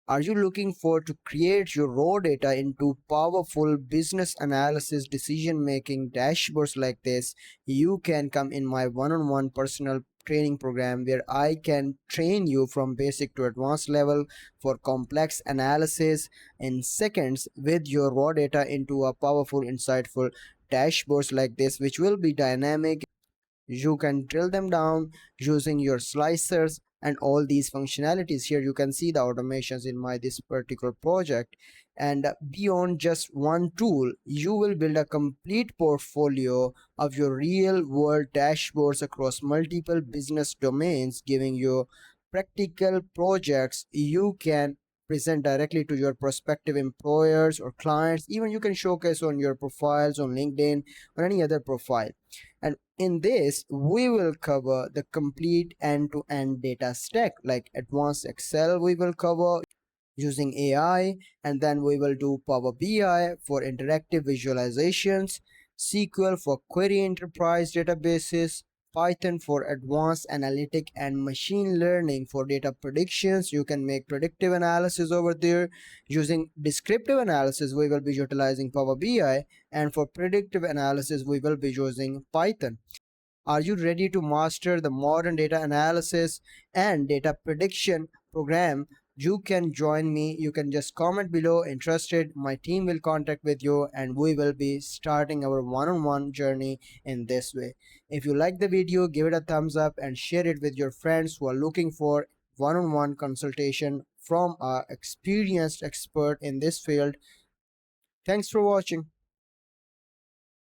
Are you looking for to create your raw data into powerful business analysis decision making dashboards like this? You can come in my one-on-one personal training program where I can train you from basic to advanced level for complex analysis in seconds with your raw data into a powerful, insightful dashboards like this, which will be dynamic. You can drill them down using your slicers and all these functionalities. Here you can see the automations in my this particular project. And beyond just one tool, you will build a complete portfolio of your real world dashboards across multiple business domains, giving you practical projects you can present directly to your prospective employers or clients. Even you can showcase on your profiles on LinkedIn or any other profile. And in this, we will cover the complete end-to-end data stack, like advanced Excel we will cover using AI, and then we will do Power BI for interactive visualizations, SQL for query enterprise databases, Python for advanced analytic and machine learning for data predictions. You can make predictive analysis over there. Using descriptive analysis, we will be utilizing Power BI, and for predictive analysis, we will be using Python. Are you ready to master the modern data analysis and data prediction program? You can join me. You can just comment below interested. My team will contact with you and we will be starting our one-on-one journey in this way. If you like the video, give it a thumbs up and share it with your friends who are looking for one-on-one consultation from an experienced expert in this field. Thanks for watching.